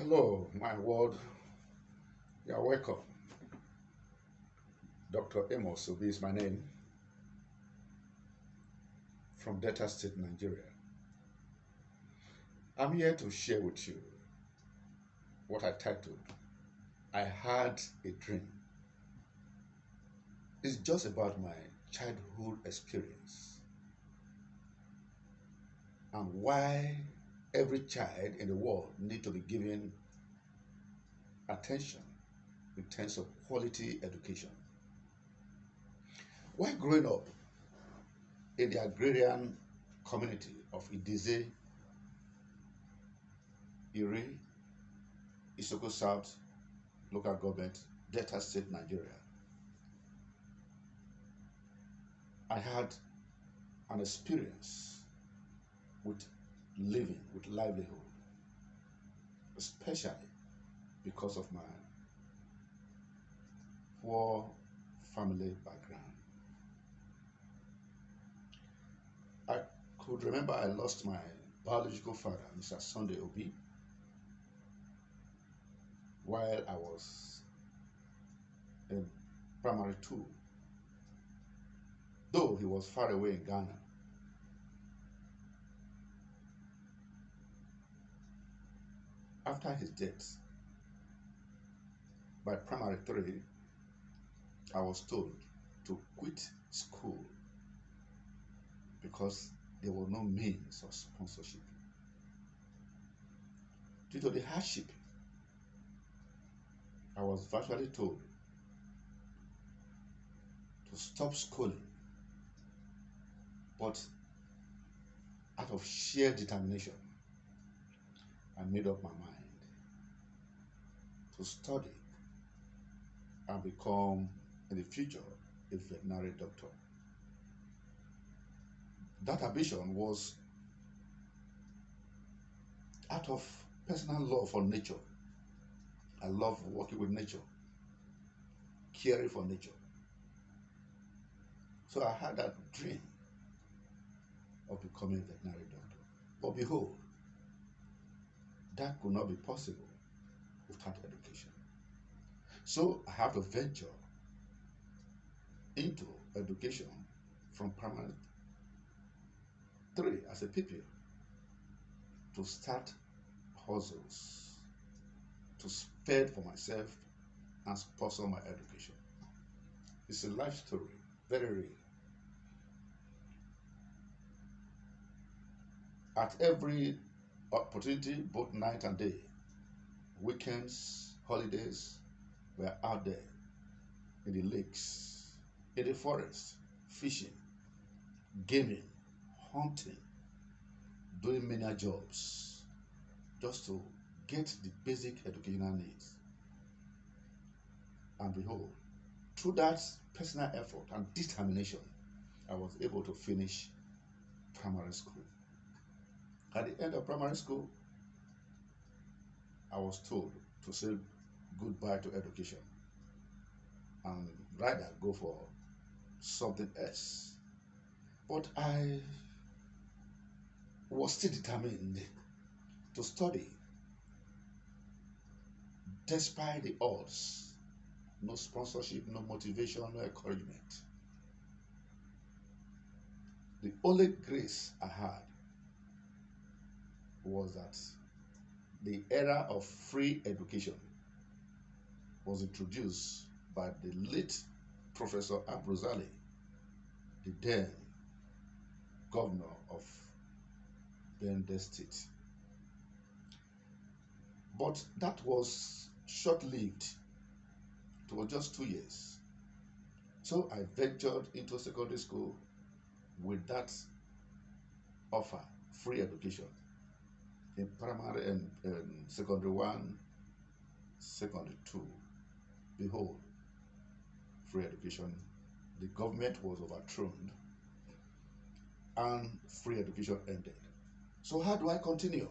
Hello, my world. You are welcome. Dr. Amos Obi is my name from Delta State, Nigeria. I'm here to share with you what I titled I Had a Dream. It's just about my childhood experience and why every child in the world needs to be given attention in terms of quality education. While growing up in the agrarian community of Idize, Iri, Isoko South local government, Delta State, Nigeria, I had an experience with living, with livelihood, especially because of my poor family background. I could remember I lost my biological father, Mr. Sunday Obi, while I was in primary two, though he was far away in Ghana. After his death, by primary three, I was told to quit school because there were no means of sponsorship. Due to the hardship, I was virtually told to stop schooling, but out of sheer determination, I made up my mind to study and become, in the future, a veterinary doctor. That ambition was out of personal love for nature. I love working with nature, caring for nature. So I had that dream of becoming a veterinary doctor. But behold, that could not be possible without education. So I have to venture into education from primary three as a pupil to start hustles, to spend for myself and sponsor my education. It's a life story, very real. At every opportunity, both night and day, weekends, holidays, we're out there in the lakes, in the forest, fishing, gaming, hunting, doing many jobs just to get the basic educational needs. And behold, through that personal effort and determination, I was able to finish primary school. At the end of primary school, I was told to say goodbye to education and rather go for something else. But I was still determined to study despite the odds. No sponsorship, no motivation, no encouragement. The only grace I had was that the era of free education was introduced by the late Professor Abruzali, the then governor of Bende State. But that was short-lived. It was just 2 years. So I ventured into secondary school with that offer, free education, in primary and secondary one, secondary two. Behold, free education. The government was overthrown and free education ended. So how do I continue?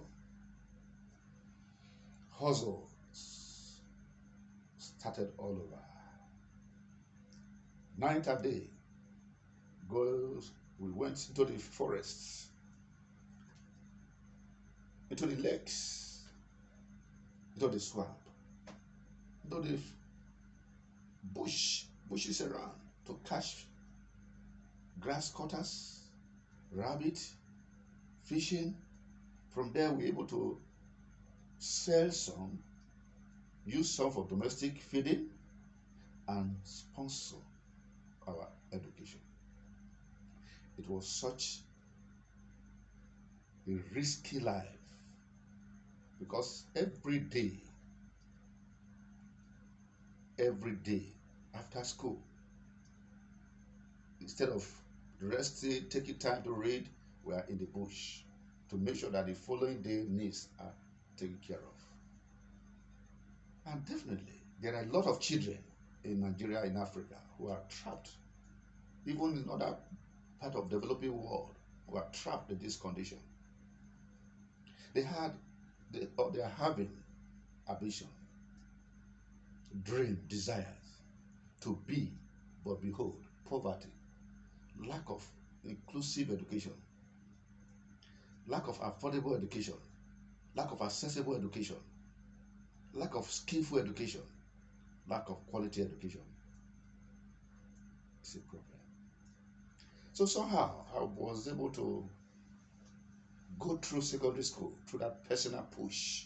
Hustle started all over. Night and day, we went into the forests, into the lakes, though the swamp, though the bushes around to catch grass cutters, rabbit, fishing. From there, we're able to sell some, use some for domestic feeding, and sponsor our education. It was such a risky life because every day after school, instead of resting, taking time to read, we are in the bush to make sure that the following day needs are taken care of. And definitely, there are a lot of children in Nigeria, in Africa, who are trapped, even in other part of developing world, who are trapped in this condition. They are having ambition, dream, desires to be, but behold, poverty, lack of inclusive education, lack of affordable education, lack of accessible education, lack of skillful education, lack of quality education. It's a problem. So somehow I was able to go through secondary school through that personal push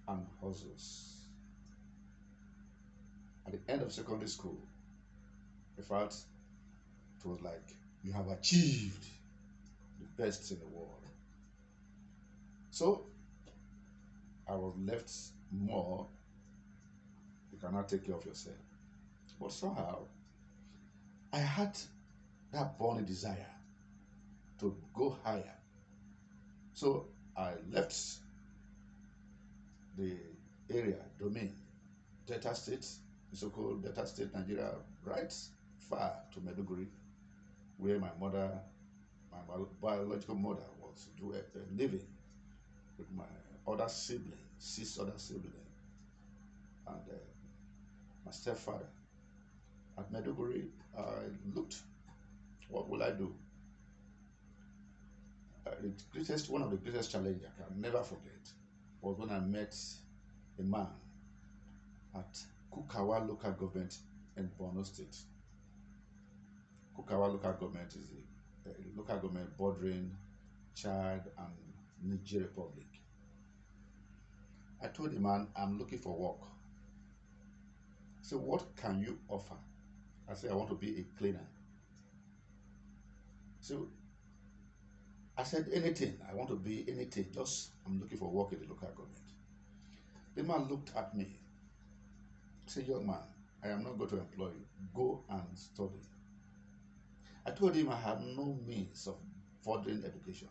and hustles. At the end of secondary school, in fact, it was like you have achieved the best in the world. So I was left more, you cannot take care of yourself. But somehow I had that burning desire to go higher. So I left the area, domain, Delta State, so-called Delta State, Nigeria, right far to Maiduguri, where my biological mother was living with my other siblings, 6 other siblings, and my stepfather. At Maiduguri, I looked, what will I do? One of the greatest challenges I can never forget was when I met a man at Kukawa local government in Borno State. Kukawa local government is a local government bordering Chad and Niger Republic. I told the man, I'm looking for work. So what can you offer? I said, I want to be a cleaner. So I said, anything. I want to be anything. Just, I'm looking for work in the local government. The man looked at me. He said, young man, I am not going to employ you. Go and study. I told him I had no means of furthering education.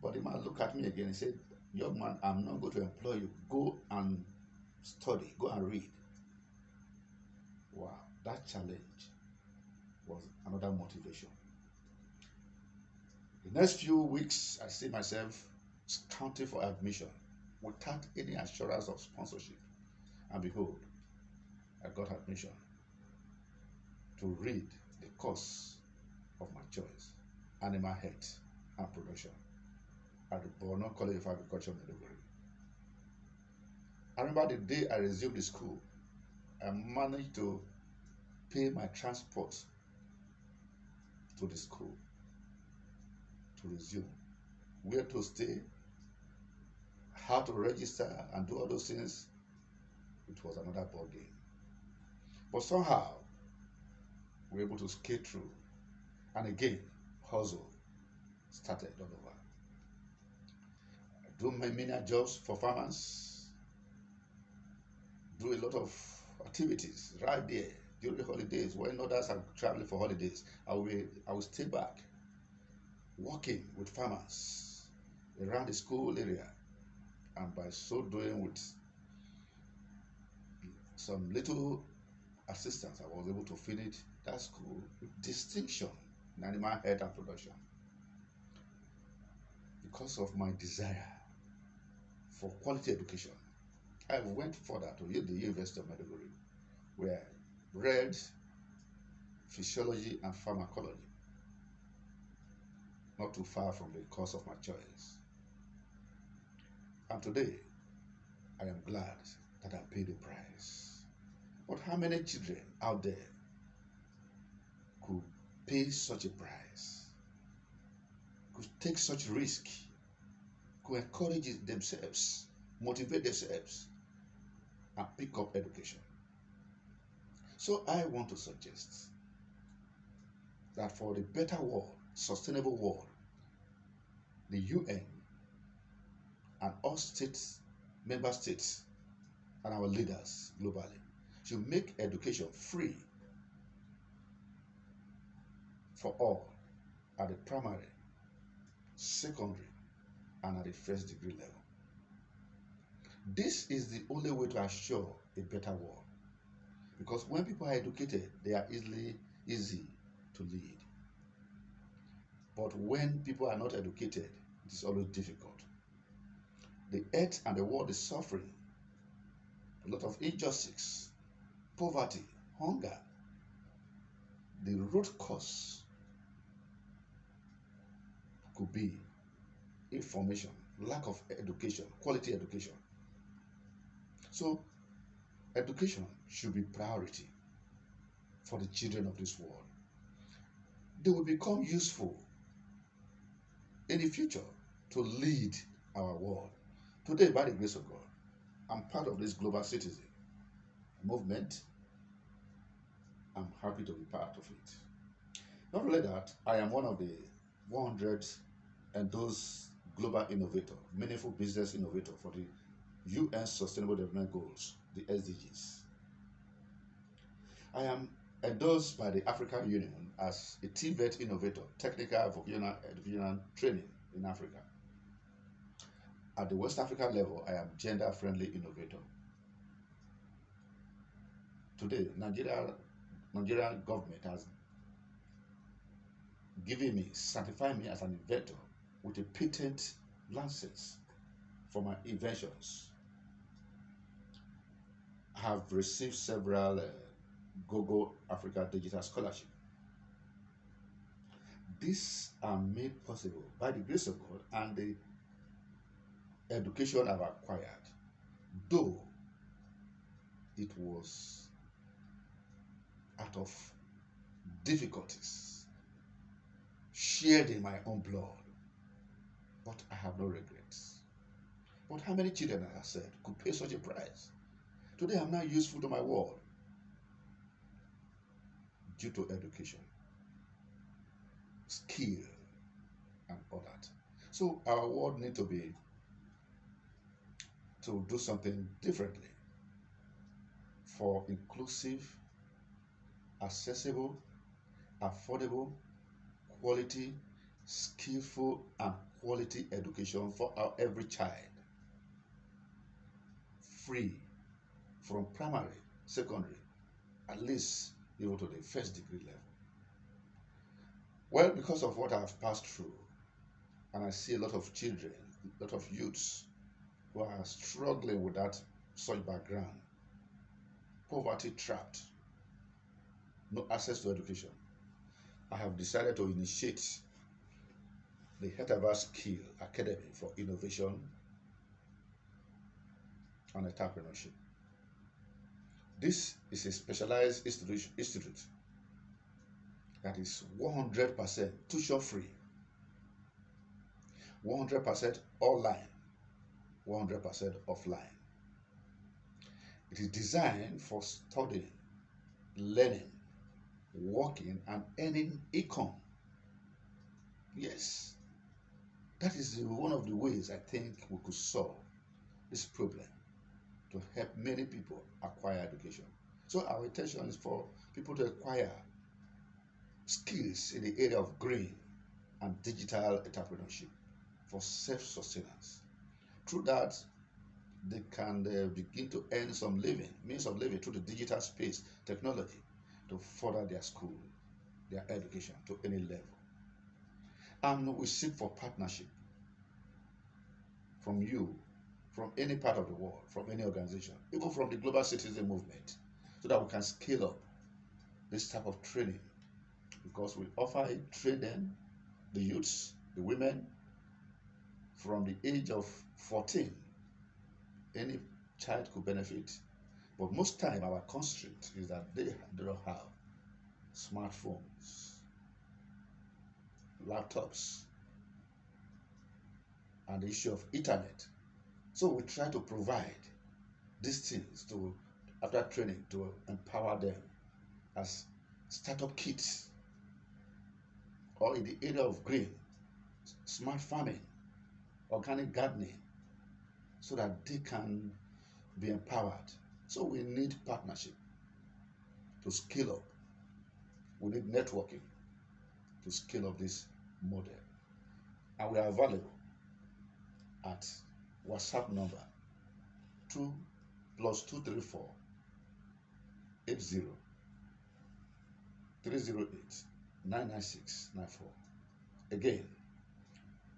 But the man looked at me again and said, young man, I'm not going to employ you. Go and study. Go and read. Wow, that challenge was another motivation. The next few weeks, I see myself counting for admission without any assurance of sponsorship. And behold, I got admission to read the course of my choice, Animal Health and Production, at the Borno College of Agriculture, Maiduguri. I remember the day I resumed the school, I managed to pay my transport to the school to resume, where to stay, how to register and do all those things. It was another ball game. But somehow, we were able to skate through. And again, hustle started all over. I do many jobs for farmers, do a lot of activities right there during the holidays. When others are traveling for holidays, I will stay back, working with farmers around the school area, and by so doing, with some little assistance, I was able to finish that school with distinction in animal health and production, because of my desire for quality education. I went further to the University of Maiduguri, where I read physiology and pharmacology, not too far from the course of my choice. And today, I am glad that I paid the price. But how many children out there could pay such a price, could take such risk, could encourage themselves, motivate themselves, and pick up education? So I want to suggest that for the better world, sustainable world, the UN and all states, member states, and our leaders globally should make education free for all at the primary, secondary, and at the first degree level. This is the only way to assure a better world. Because when people are educated, they are easy to lead. But when people are not educated, it is always difficult. The earth and the world is suffering a lot of injustice, poverty, hunger. The root cause could be information, lack of education, quality education. So education should be priority for the children of this world. They will become useful in the future to lead our world. Today, by the grace of God, I'm part of this global citizen movement. I'm happy to be part of it. Not only that, I am one of the 100 endorsed global innovator, meaningful business innovator for the UN Sustainable Development Goals, the SDGs. I am endorsed by the African Union as a TVET innovator, technical vocational education training in Africa. At the West African level, I am gender-friendly innovator. Today, Nigerian government has given me, certified me as an inventor with a patent license for my inventions. I have received several Google Africa Digital Scholarship. These are made possible by the grace of God and the education I've acquired, though it was out of difficulties, shared in my own blood, but I have no regrets. But how many children, as I said, could pay such a price? Today I'm now useful to my world due to education, skill, and all that. So our world needs to do something differently for inclusive, accessible, affordable, quality, skillful, and quality education for every child. Free from primary, secondary, at least even to the first degree level. Well, because of what I've passed through, and I see a lot of children, a lot of youths who are struggling with that such background, poverty trapped, no access to education, I have decided to initiate the Hetava Skill Academy for Innovation and Entrepreneurship. This is a specialized institute that is 100% tuition free, 100% online, 100% offline. It is designed for studying, learning, working, and earning income. Yes, that is one of the ways I think we could solve this problem, to help many people acquire education. So our intention is for people to acquire skills in the area of green and digital entrepreneurship for self-sustenance. Through that, they can begin to earn some means of living through the digital space, technology, to further their school, their education to any level. And we seek for partnership from you, from any part of the world, from any organization, even from the global citizen movement, so that we can scale up this type of training, because we offer it, train them, the youths, the women, from the age of 14, any child could benefit. But most time our constraint is that they do not have smartphones, laptops, and the issue of internet. So we try to provide these things to, after training, to empower them as startup kits, or in the area of green, smart farming, organic gardening, so that they can be empowered. So we need partnership to scale up. We need networking to scale up this model. And we are available at WhatsApp number 2 plus 234 80 308 99694. Again,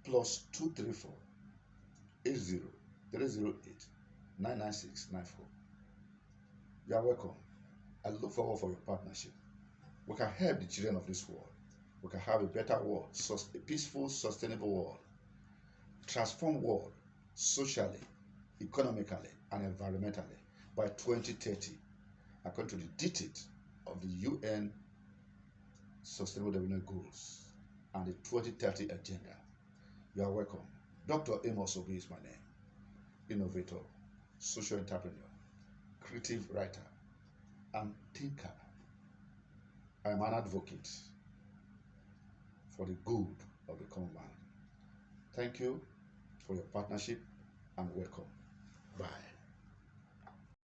plus 234 80 308 99694. You are welcome. I look forward for your partnership. We can help the children of this world. We can have a better world, a peaceful, sustainable world, transform world socially, economically, and environmentally by 2030, according to the dictate of the UN Sustainable Development Goals and the 2030 Agenda. You are welcome. Dr. Amos Obi is my name. Innovator, social entrepreneur, creative writer, and thinker. I am an advocate for the good of the common man. Thank you for your partnership and welcome. Bye.